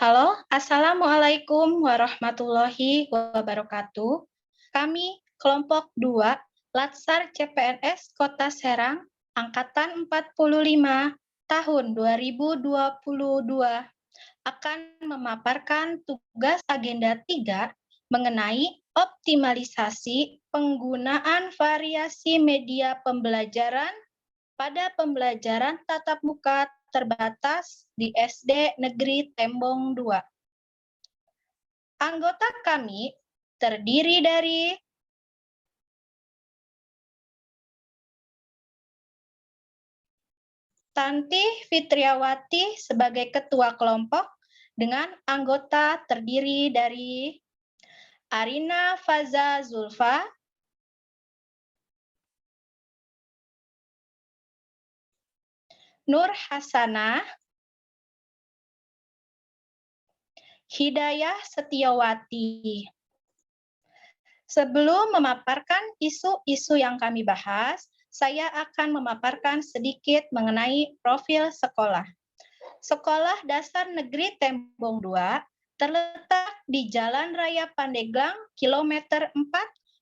Halo, Assalamualaikum warahmatullahi wabarakatuh. Kami kelompok 2 Latsar CPNS Kota Serang, Angkatan 45, tahun 2022, akan memaparkan tugas agenda 3 mengenai optimalisasi penggunaan variasi media pembelajaran pada pembelajaran tatap muka terbatas di SD Negeri Tembong 2. Anggota kami terdiri dari Tanti Fitriawati sebagai ketua kelompok dengan anggota terdiri dari Arina Faza Zulfa, Nur Hasanah, Hidayah Setiawati. Sebelum memaparkan isu-isu yang kami bahas, saya akan memaparkan sedikit mengenai profil sekolah. Sekolah Dasar Negeri Tembong 2 terletak di Jalan Raya Pandeglang, kilometer 4,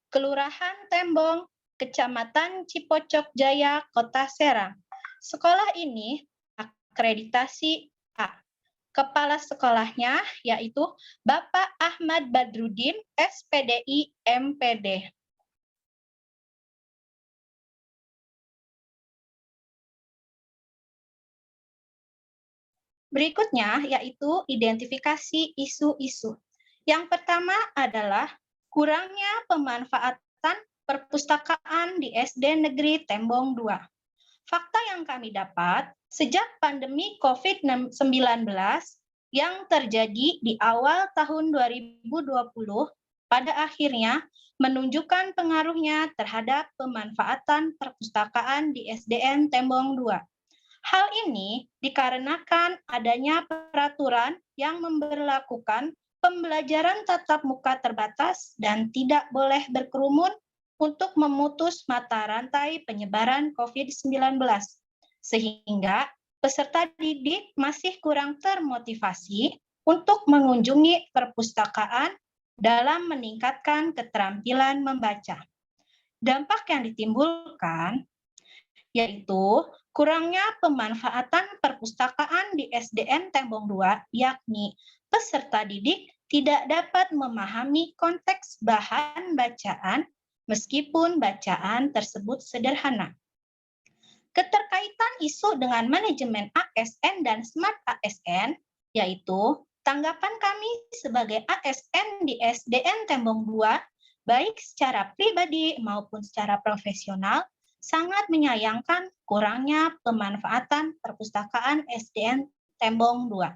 Kelurahan Tembong, Kecamatan Cipocok Jaya, Kota Serang. Sekolah ini akreditasi A. Kepala sekolahnya yaitu Bapak Ahmad Badrudin, SPDI MPD. Berikutnya yaitu identifikasi isu-isu. Yang pertama adalah kurangnya pemanfaatan perpustakaan di SD Negeri Tembong 2. Fakta yang kami dapat, sejak pandemi COVID-19 yang terjadi di awal tahun 2020, pada akhirnya menunjukkan pengaruhnya terhadap pemanfaatan perpustakaan di SDN Tembong 2. Hal ini dikarenakan adanya peraturan yang memberlakukan pembelajaran tatap muka terbatas dan tidak boleh berkerumun untuk memutus mata rantai penyebaran COVID-19, sehingga peserta didik masih kurang termotivasi untuk mengunjungi perpustakaan dalam meningkatkan keterampilan membaca. Dampak yang ditimbulkan yaitu kurangnya pemanfaatan perpustakaan di SDN Tembong 2, yakni peserta didik tidak dapat memahami konteks bahan bacaan meskipun bacaan tersebut sederhana. Keterkaitan isu dengan manajemen ASN dan Smart ASN, yaitu tanggapan kami sebagai ASN di SDN Tembong 2, baik secara pribadi maupun secara profesional, sangat menyayangkan kurangnya pemanfaatan perpustakaan SDN Tembong 2.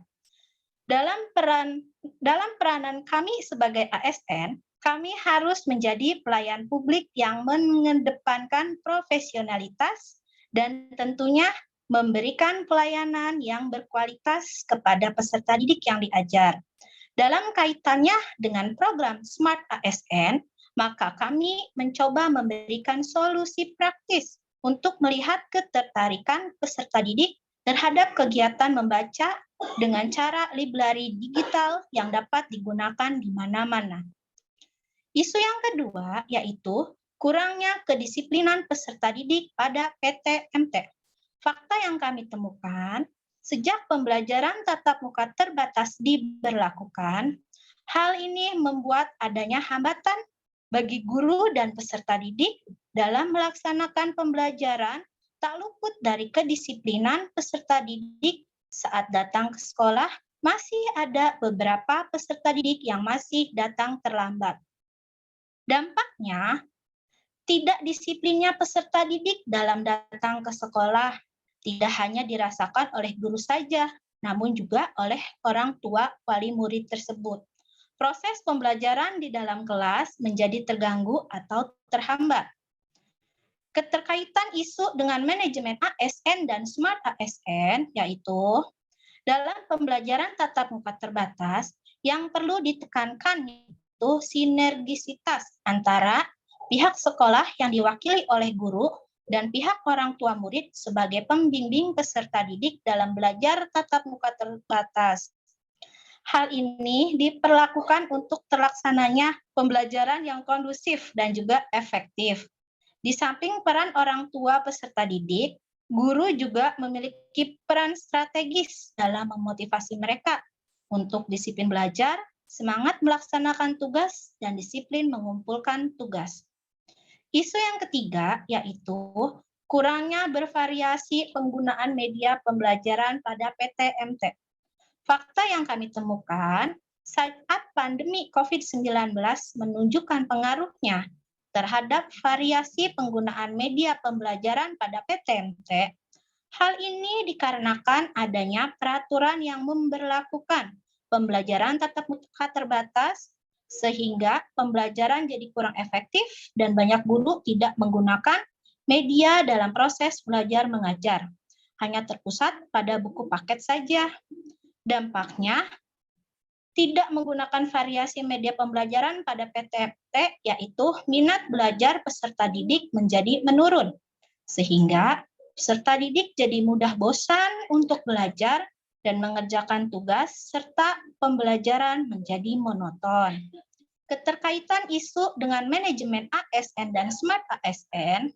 Dalam peranan kami sebagai ASN, kami harus menjadi pelayan publik yang mengedepankan profesionalitas dan tentunya memberikan pelayanan yang berkualitas kepada peserta didik yang diajar. Dalam kaitannya dengan program Smart ASN, maka kami mencoba memberikan solusi praktis untuk melihat ketertarikan peserta didik terhadap kegiatan membaca dengan cara library digital yang dapat digunakan di mana-mana. Isu yang kedua yaitu kurangnya kedisiplinan peserta didik pada PTMT. Fakta yang kami temukan, sejak pembelajaran tatap muka terbatas diberlakukan, hal ini membuat adanya hambatan bagi guru dan peserta didik dalam melaksanakan pembelajaran tak luput dari kedisiplinan peserta didik saat datang ke sekolah. Masih ada beberapa peserta didik yang masih datang terlambat. Dampaknya, tidak disiplinnya peserta didik dalam datang ke sekolah tidak hanya dirasakan oleh guru saja, namun juga oleh orang tua wali murid tersebut. Proses pembelajaran di dalam kelas menjadi terganggu atau terhambat. Keterkaitan isu dengan manajemen ASN dan Smart ASN, yaitu dalam pembelajaran tatap muka terbatas, yang perlu ditekankan yaitu sinergisitas antara pihak sekolah yang diwakili oleh guru dan pihak orang tua murid sebagai pembimbing peserta didik dalam belajar tatap muka terbatas. Hal ini diperlakukan untuk terlaksananya pembelajaran yang kondusif dan juga efektif. Di samping peran orang tua peserta didik, guru juga memiliki peran strategis dalam memotivasi mereka untuk disiplin belajar, semangat melaksanakan tugas, dan disiplin mengumpulkan tugas. Isu yang ketiga yaitu kurangnya bervariasi penggunaan media pembelajaran pada PTMT. Fakta yang kami temukan saat pandemi COVID-19 menunjukkan pengaruhnya terhadap variasi penggunaan media pembelajaran pada PTMT. Hal ini dikarenakan adanya peraturan yang memberlakukan pembelajaran tatap muka terbatas, sehingga pembelajaran jadi kurang efektif dan banyak guru tidak menggunakan media dalam proses belajar mengajar. Hanya terpusat pada buku paket saja. Dampaknya, tidak menggunakan variasi media pembelajaran pada PTMT, yaitu minat belajar peserta didik menjadi menurun. Sehingga peserta didik jadi mudah bosan untuk belajar dan mengerjakan tugas, serta pembelajaran menjadi monoton. Keterkaitan isu dengan manajemen ASN dan Smart ASN,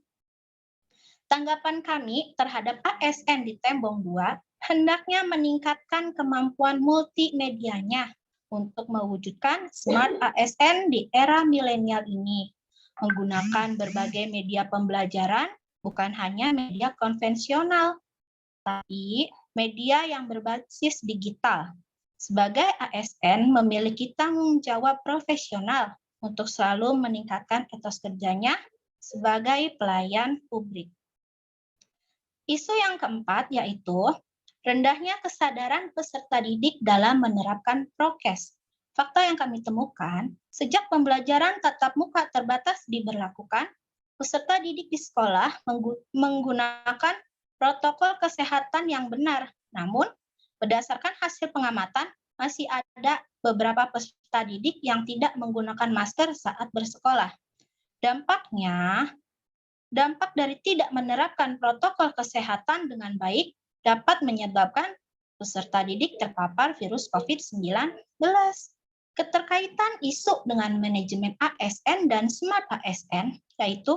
tanggapan kami terhadap ASN di Tembong 2 hendaknya meningkatkan kemampuan multimedianya untuk mewujudkan Smart ASN di era milenial ini. Menggunakan berbagai media pembelajaran, bukan hanya media konvensional, tapi media yang berbasis digital. Sebagai ASN memiliki tanggung jawab profesional untuk selalu meningkatkan etos kerjanya sebagai pelayan publik. Isu yang keempat yaitu rendahnya kesadaran peserta didik dalam menerapkan prokes. Fakta yang kami temukan, sejak pembelajaran tatap muka terbatas diberlakukan, peserta didik di sekolah menggunakan protokol kesehatan yang benar. Namun, berdasarkan hasil pengamatan, masih ada beberapa peserta didik yang tidak menggunakan masker saat bersekolah. Dampak dari tidak menerapkan protokol kesehatan dengan baik dapat menyebabkan peserta didik terpapar virus COVID-19. Keterkaitan isu dengan manajemen ASN dan Smart ASN, yaitu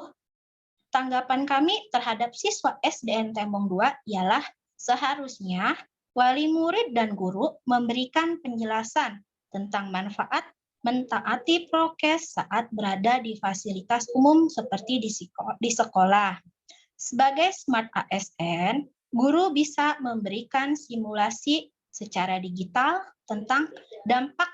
tanggapan kami terhadap siswa SDN Tembong 2 ialah seharusnya wali murid dan guru memberikan penjelasan tentang manfaat mentaati prokes saat berada di fasilitas umum seperti di sekolah. Sebagai Smart ASN, guru bisa memberikan simulasi secara digital tentang dampak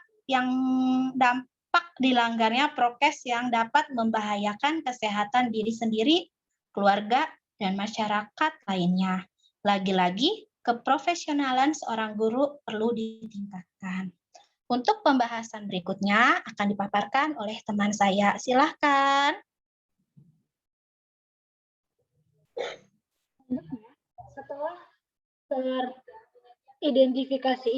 dilanggarnya prokes yang dapat membahayakan kesehatan diri sendiri, keluarga, dan masyarakat lainnya. Lagi-lagi, keprofesionalan seorang guru perlu ditingkatkan. Untuk pembahasan berikutnya akan dipaparkan oleh teman saya. Silahkan. Setelah teridentifikasi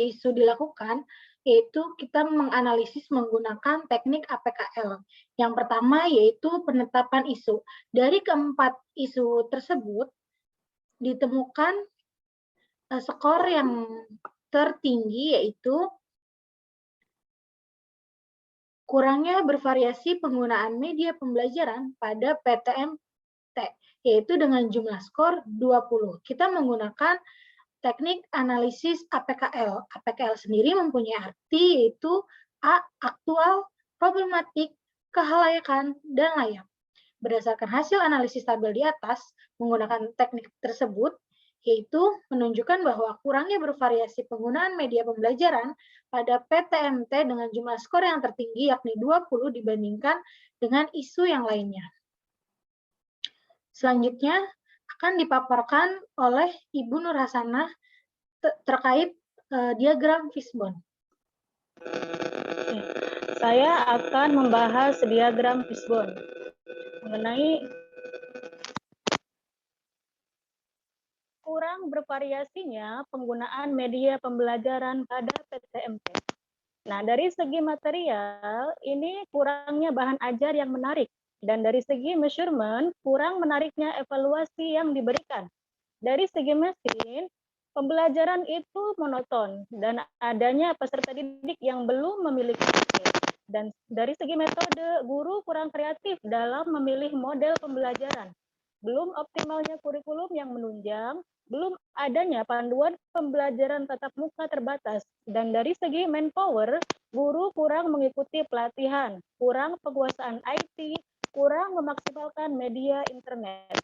isu dilakukan, yaitu kita menganalisis menggunakan teknik APKL. Yang pertama yaitu penetapan isu. Dari keempat isu tersebut, ditemukan skor yang tertinggi yaitu kurangnya bervariasi penggunaan media pembelajaran pada PTMT, yaitu dengan jumlah skor 20. Kita menggunakan teknik analisis APKL. APKL sendiri mempunyai arti yaitu A. Aktual, problematik, kehalayakan, dan layak. Berdasarkan hasil analisis tabel di atas, menggunakan teknik tersebut, yaitu menunjukkan bahwa kurangnya bervariasi penggunaan media pembelajaran pada PTMT dengan jumlah skor yang tertinggi yakni 20 dibandingkan dengan isu yang lainnya. Selanjutnya akan dipaparkan oleh Ibu Nur Hasanah terkait diagram fishbone. Saya akan membahas diagram fishbone mengenai kurang bervariasinya penggunaan media pembelajaran pada PTMT. Nah, dari segi material, ini kurangnya bahan ajar yang menarik Dan dari segi measurement, kurang menariknya evaluasi yang diberikan. Dari segi mesin, pembelajaran itu monoton dan adanya peserta didik yang belum memiliki skill. Dan dari segi metode, guru kurang kreatif dalam memilih model pembelajaran. Belum optimalnya kurikulum yang menunjang, belum adanya panduan pembelajaran tatap muka terbatas. Dan dari segi manpower, guru kurang mengikuti pelatihan, kurang penguasaan IT, kurang memaksimalkan media internet.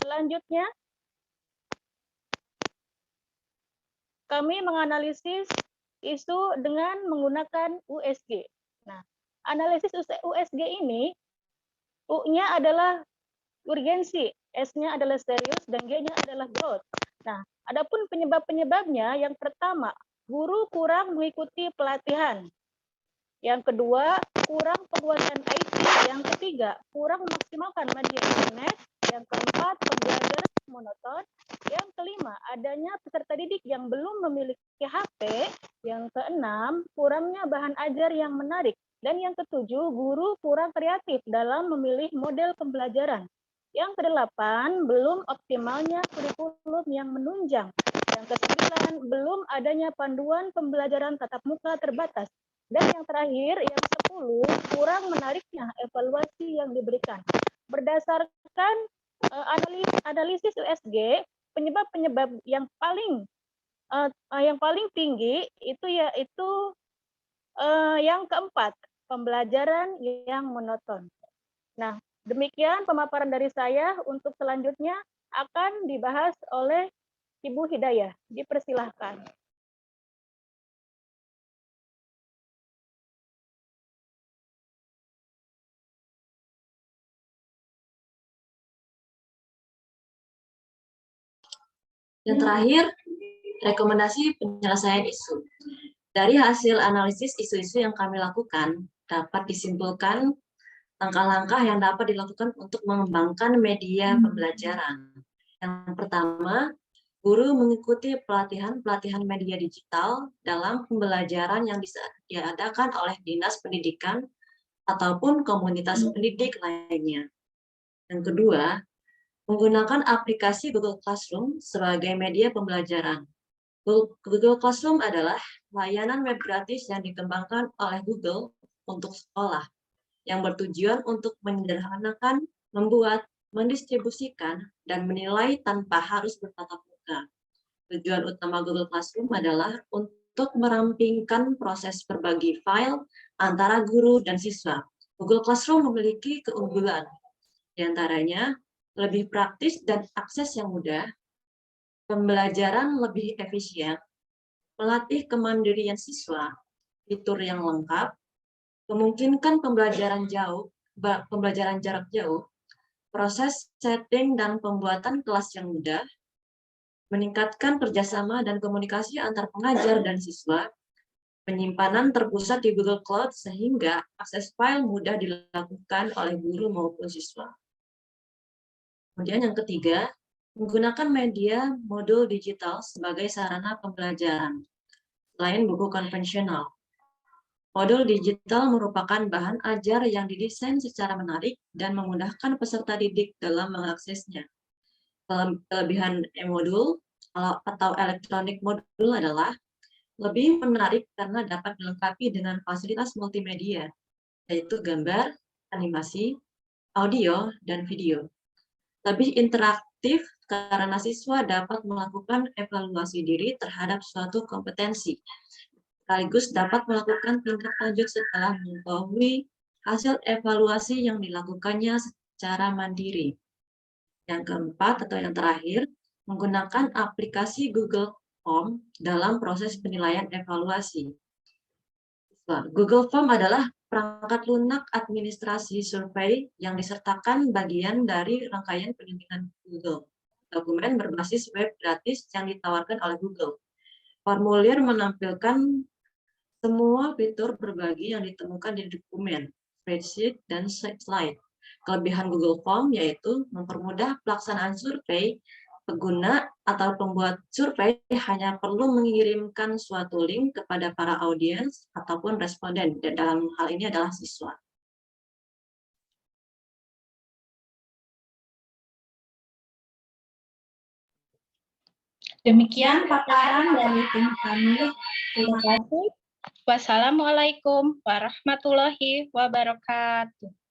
Selanjutnya, kami menganalisis isu dengan menggunakan USG. Nah, analisis USG ini, U-nya adalah urgensi, S-nya adalah serius, dan G-nya adalah growth. Nah, adapun penyebab-penyebabnya, yang pertama, guru kurang mengikuti pelatihan. Yang kedua, kurang penguasaan IT. Yang ketiga, kurang memaksimalkan media internet. Yang keempat, pembelajaran monoton. Yang kelima, adanya peserta didik yang belum memiliki HP. Yang keenam, kurangnya bahan ajar yang menarik. Dan yang ketujuh, guru kurang kreatif dalam memilih model pembelajaran. Yang kedelapan, belum optimalnya kurikulum yang menunjang. Yang kesembilan, belum adanya panduan pembelajaran tatap muka terbatas. Dan yang terakhir, yang 10, kurang menariknya evaluasi yang diberikan. Berdasarkan analisis USG, penyebab-penyebab yang paling tinggi itu yaitu yang keempat, pembelajaran yang monoton. Nah, demikian pemaparan dari saya. Untuk selanjutnya akan dibahas oleh Ibu Hidayah. Dipersilahkan. Yang terakhir, rekomendasi penyelesaian isu. Dari hasil analisis isu-isu yang kami lakukan, dapat disimpulkan langkah-langkah yang dapat dilakukan untuk mengembangkan media pembelajaran. Yang pertama, guru mengikuti pelatihan media digital dalam pembelajaran yang diadakan oleh Dinas Pendidikan ataupun komunitas pendidik lainnya. Yang kedua, menggunakan aplikasi Google Classroom sebagai media pembelajaran. Google Classroom adalah layanan web gratis yang dikembangkan oleh Google untuk sekolah, yang bertujuan untuk menyederhanakan, membuat, mendistribusikan, dan menilai tanpa harus bertatap muka. Tujuan utama Google Classroom adalah untuk merampingkan proses berbagi file antara guru dan siswa. Google Classroom memiliki keunggulan, di antaranya lebih praktis dan akses yang mudah, pembelajaran lebih efisien, melatih kemandirian siswa, fitur yang lengkap, memungkinkan pembelajaran jarak jauh, proses setting dan pembuatan kelas yang mudah, meningkatkan kerjasama dan komunikasi antar pengajar dan siswa, penyimpanan terpusat di Google Cloud sehingga akses file mudah dilakukan oleh guru maupun siswa. Kemudian yang ketiga, menggunakan media modul digital sebagai sarana pembelajaran, selain buku konvensional. Modul digital merupakan bahan ajar yang didesain secara menarik dan memudahkan peserta didik dalam mengaksesnya. Kelebihan e-modul atau elektronik modul adalah lebih menarik karena dapat dilengkapi dengan fasilitas multimedia, yaitu gambar, animasi, audio, dan video. Lebih interaktif karena siswa dapat melakukan evaluasi diri terhadap suatu kompetensi, sekaligus dapat melakukan tindak lanjut setelah mengetahui hasil evaluasi yang dilakukannya secara mandiri. Yang keempat atau yang terakhir, menggunakan aplikasi Google Form dalam proses penilaian evaluasi. Google Form adalah perangkat lunak administrasi survei yang disertakan bagian dari rangkaian pendampingan Google. Dokumen berbasis web gratis yang ditawarkan oleh Google. Formulir menampilkan semua fitur berbagi yang ditemukan di dokumen, spreadsheet, dan slide. Kelebihan Google Form yaitu mempermudah pelaksanaan survei Pengguna atau pembuat survei hanya perlu mengirimkan suatu link kepada para audiens ataupun responden, dan dalam hal ini adalah siswa. Demikian paparan dari tim kami. Terima kasih. Wassalamualaikum warahmatullahi wabarakatuh.